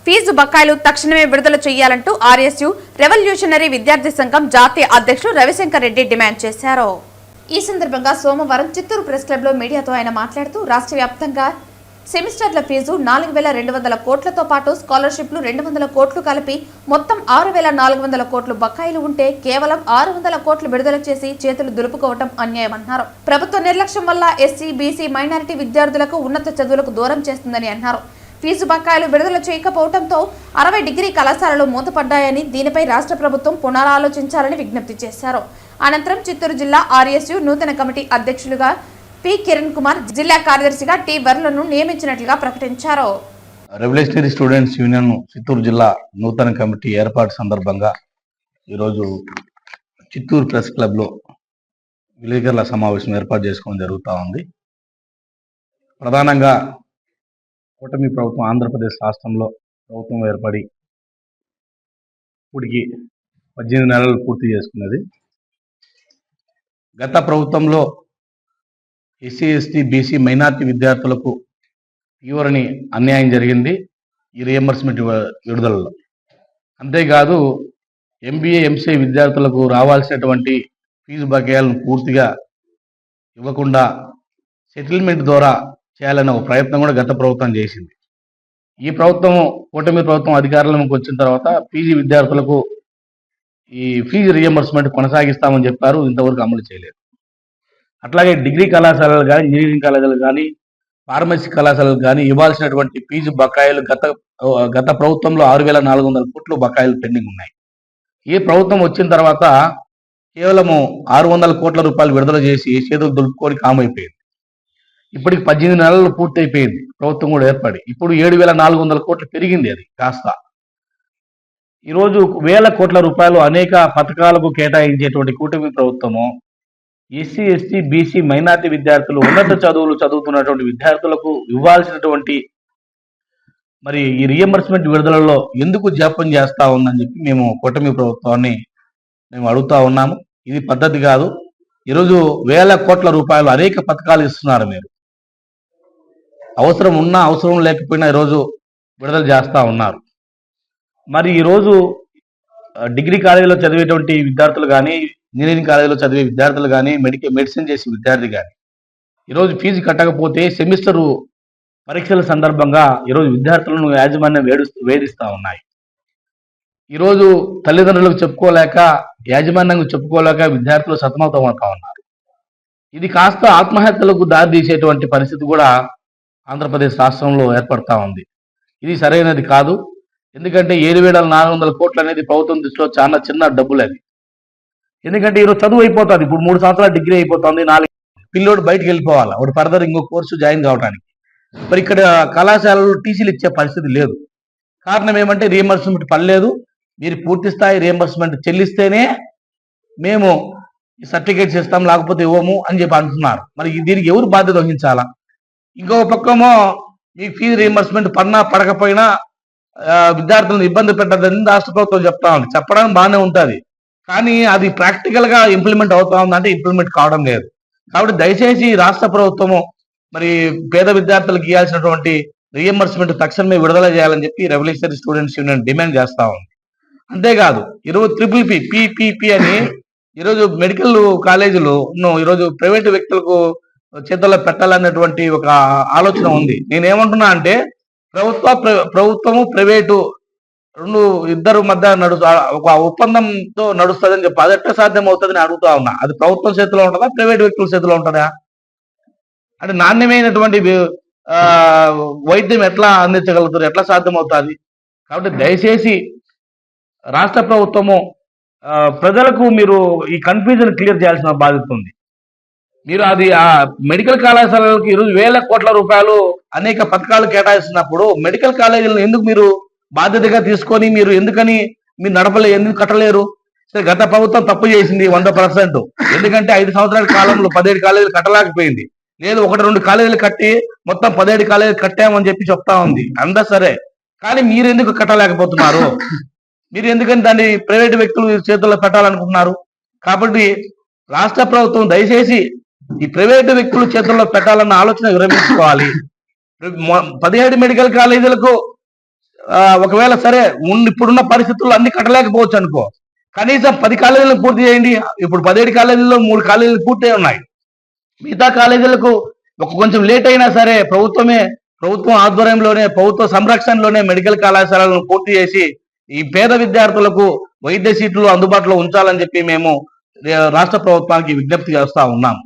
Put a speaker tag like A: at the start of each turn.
A: Fee బకాయిలు తక్షణమే విడుదల చేయాలంటూ ఆర్ఎస్యు రెవల్యూషనరీ విద్యార్థి సంఘం జాతీయ అధ్యక్షుడు రవిశంకర్ రెడ్డి డిమాండ్ చేశారు. ఈ సందర్భంగా సోమవారం చిత్తూరు ప్రెస్ క్లబ్ లో మీడియాతో ఆయన మాట్లాడుతూ రాష్ట్ర వ్యాప్తంగా సెమిస్టర్ల ఫీజు 4,200 కోట్లతో పాటు స్కాలర్షిప్లు 200 కోట్లు కలిపి మొత్తం 6,400 కోట్లు బకాయిలు ఉంటే కేవలం 600 కోట్లు విడుదల చేసి చేతులు దులుపుకోవటం అన్యాయమన్నారు. ప్రభుత్వ నిర్లక్ష్యం వల్ల ఎస్సీ, బీసీ, మైనారిటీ విద్యార్థులకు ఉన్నత చదువులకు దూరం చేస్తుందని అన్నారు. ఫీజు బకాయిలు విడుదల చేయకపోవడంతో 60 డిగ్రీ కళాశాలలు మూతపడ్డాయని, దీనిపై రాష్ట్ర ప్రభుత్వం పునరాలోచించాలని విజ్ఞప్తి చేశారు. అనంతరం చిత్తూరు జిల్లా ఆర్ఎస్యు నూతన కమిటీ అధ్యక్షులుగా పి కిరణ్ కుమార్, జిల్లా కార్యదర్శిగా టి వర్లను నియమించినట్లుగా ప్రకటించారు.
B: రెవల్యూషనరీ స్టూడెంట్స్ యూనియన్ చిత్తూరు జిల్లా నూతన కమిటీ ఏర్పాటు సందర్భంగా ఈరోజు చిత్తూరు ప్రెస్ క్లబ్లో విలేకరుల సమావేశం ఏర్పాటు చేసుకోవడం జరుగుతూ ఉంది. ప్రధానంగా కూటమి ప్రభుత్వం ఆంధ్రప్రదేశ్ రాష్ట్రంలో ప్రభుత్వం ఏర్పడి ఇప్పటికి 18 నెలలు పూర్తి చేసుకున్నది. గత ప్రభుత్వంలో ఎస్సీ, ఎస్టీ, బీసీ, మైనార్టీ విద్యార్థులకు తీవ్రని అన్యాయం జరిగింది ఈ రియంబర్స్మెంట్ విడుదలలో. అంతేకాదు ఎంబీఏ, ఎంసీఏ విద్యార్థులకు రావాల్సినటువంటి ఫీజు బకాయిలను పూర్తిగా ఇవ్వకుండా సెటిల్మెంట్ ద్వారా చేయాలనే ఒక ప్రయత్నం కూడా గత ప్రభుత్వం చేసింది. ఈ ప్రభుత్వం, కూటమి ప్రభుత్వం అధికారంలోకి వచ్చిన తర్వాత పీజీ విద్యార్థులకు ఈ ఫీజు రియంబర్స్మెంట్ కొనసాగిస్తామని చెప్పారు, ఇంతవరకు అమలు చేయలేదు. అట్లాగే డిగ్రీ కళాశాలలు కానీ, ఇంజనీరింగ్ కళాశాలలు కానీ, ఫార్మసీ కళాశాలలు కానీ ఇవ్వాల్సినటువంటి ఫీజు బకాయిలు గత ప్రభుత్వంలో 6,400 కోట్లు బకాయిలు పెండింగ్ ఉన్నాయి. ఈ ప్రభుత్వం వచ్చిన తర్వాత కేవలము 600 కోట్ల రూపాయలు విడుదల చేసి చేతులు దులుపుకొని కామైపోయింది. ఇప్పటికి 18 నెలలు పూర్తి అయిపోయింది ప్రభుత్వం కూడా ఏర్పడి. ఇప్పుడు 7,400 కోట్లు పెరిగింది. అది కాస్త ఈరోజు 1,000 కోట్ల రూపాయలు అనేక పథకాలకు కేటాయించేటువంటి కూటమి ప్రభుత్వము ఎస్సీ, ఎస్టీ, బీసీ, మైనార్టీ విద్యార్థులు, ఉన్నత చదువులు చదువుతున్నటువంటి విద్యార్థులకు ఇవ్వాల్సినటువంటి మరి ఈ రియంబర్స్మెంట్ విడుదలలో ఎందుకు జాప్యం చేస్తా ఉందని చెప్పి మేము కూటమి ప్రభుత్వాన్ని అడుగుతా ఉన్నాము. ఇది పద్ధతి కాదు. ఈరోజు 1,000 కోట్ల రూపాయలు అనేక పథకాలు ఇస్తున్నారు. మీరు అవసరం ఉన్నా అవసరం లేకపోయినా ఈరోజు విడుదల చేస్తూ ఉన్నారు. మరి ఈరోజు డిగ్రీ కాలేజీలో చదివేటువంటి విద్యార్థులు కానీ, ఇంజనీరింగ్ కాలేజీలో చదివే విద్యార్థులు కానీ, మెడిసిన్ చేసే విద్యార్థి కానీ ఈరోజు ఫీజు కట్టకపోతే సెమిస్టరు పరీక్షల సందర్భంగా ఈరోజు విద్యార్థులను యాజమాన్యం వేధిస్తూ ఉన్నాయి. ఈరోజు తల్లిదండ్రులకు చెప్పుకోలేక, యాజమాన్యంకు చెప్పుకోలేక విద్యార్థులు సతమతమవుతా ఉన్నారు. ఇది కాస్త ఆత్మహత్యలకు దారి తీసేటువంటి పరిస్థితి కూడా ఆంధ్రప్రదేశ్ రాష్ట్రంలో ఏర్పడతా ఉంది. ఇది సరైనది కాదు. ఎందుకంటే 7,400 కోట్లు అనేది ప్రభుత్వం దృష్టిలో చాలా చిన్న డబ్బులు అది. ఎందుకంటే ఈరోజు చదువు అయిపోతుంది. ఇప్పుడు 3 సంవత్సరాల డిగ్రీ అయిపోతుంది, 4 పిల్లోడు బయటకు వెళ్ళిపోవాలి, వాడు ఫర్దర్ ఇంకో కోర్సు జాయిన్ కావడానికి. మరి ఇక్కడ కళాశాలలో టీసీలు ఇచ్చే పరిస్థితి లేదు. కారణం ఏమంటే రియంబర్స్మెంట్ పడలేదు. మీరు పూర్తి స్థాయి రియంబర్స్మెంట్ చెల్లిస్తేనే మేము ఈ సర్టిఫికేట్స్ ఇస్తాం, లేకపోతే ఇవ్వము అని చెప్పి అంటున్నారు. మరి దీనికి ఎవరు బాధ్యత వహించాలా? ఇంకో పక్కమో మీ ఫీజు రియంబర్స్మెంట్ పడినా పడకపోయినా విద్యార్థులను ఇబ్బంది పెట్టదని రాష్ట్ర ప్రభుత్వం చెప్తా ఉంది. చెప్పడానికి బాగానే ఉంటుంది, కానీ అది ప్రాక్టికల్గా ఇంప్లిమెంట్ అవుతా ఉందంటే ఇంప్లిమెంట్ కావడం లేదు. కాబట్టి దయచేసి రాష్ట్ర ప్రభుత్వము మరి పేద విద్యార్థులకు ఇవ్వాల్సినటువంటి రియంబర్స్మెంట్ తక్షణమే విడుదల చేయాలని చెప్పి రెవల్యూషనరీ స్టూడెంట్స్ యూనియన్ డిమాండ్ చేస్తా ఉంది. అంతేకాదు ఈరోజు PPP అని ఈరోజు మెడికల్ కాలేజీలు ఈరోజు ప్రైవేటు వ్యక్తులకు చేతుల్లో పెట్టాలనేటువంటి ఒక ఆలోచన ఉంది. నేనేమంటున్నా అంటే ప్రభుత్వము ప్రైవేటు ఇద్దరు మధ్య ఒక ఒప్పందంతో నడుస్తుందని చెప్పి అది ఎట్లా సాధ్యం అవుతుందని అడుగుతా ఉన్నా. అది ప్రభుత్వం చేతిలో ఉంటుందా, ప్రైవేట్ వ్యక్తుల చేతిలో ఉంటుందా? అంటే నాణ్యమైనటువంటి వైద్యం ఎట్లా అందించగలుగుతారు, ఎట్లా సాధ్యం అవుతుంది? కాబట్టి దయచేసి రాష్ట్ర ప్రభుత్వము ప్రజలకు మీరు ఈ కన్ఫ్యూజన్ క్లియర్ చేయాల్సిన బాధ్యత ఉంది. మీరు అది ఆ మెడికల్ కళాశాలలకు ఈరోజు 1,000 కోట్ల రూపాయలు అనేక పథకాలు కేటాయిస్తున్నప్పుడు మెడికల్ కాలేజీలను ఎందుకు మీరు బాధ్యతగా తీసుకొని మీరు ఎందుకు కట్టలేరు? సరే, గత ప్రభుత్వం తప్పు చేసింది 100%. ఎందుకంటే 5 సంవత్సరాల కాలంలో 17 కాలేజీలు కట్టలేకపోయింది. లేదు, 1-2 కాలేజీలు కట్టి మొత్తం 17 కాలేజీలు కట్టామని చెప్పి చెప్తా ఉంది. అంతా సరే, కానీ మీరు ఎందుకు కట్టలేకపోతున్నారు? మీరు ఎందుకని దాన్ని ప్రైవేట్ వ్యక్తులు చేతుల్లో పెట్టాలనుకుంటున్నారు? కాబట్టి రాష్ట్ర ప్రభుత్వం దయచేసి ఈ ప్రైవేటు వ్యక్తుల చేతుల్లో పెట్టాలన్న ఆలోచన విరమించుకోవాలి. 17 మెడికల్ కాలేజీలకు ఒకవేళ సరే ఇప్పుడున్న పరిస్థితుల్లో అన్ని కట్టలేకపోవచ్చు అనుకో, కనీసం 10 కాలేజీలు పూర్తి చేయండి. ఇప్పుడు 17 కాలేజీల్లో 3 కాలేజీలు పూర్తి ఉన్నాయి. మిగతా కాలేజీలకు కొంచెం లేట్ అయినా సరే ప్రభుత్వం ఆధ్వర్యంలోనే, ప్రభుత్వ సంరక్షణలోనే మెడికల్ కళాశాలను పూర్తి చేసి ఈ పేద విద్యార్థులకు వైద్య సీట్లు అందుబాటులో ఉంచాలని చెప్పి మేము రాష్ట్ర ప్రభుత్వానికి విజ్ఞప్తి చేస్తా ఉన్నాం.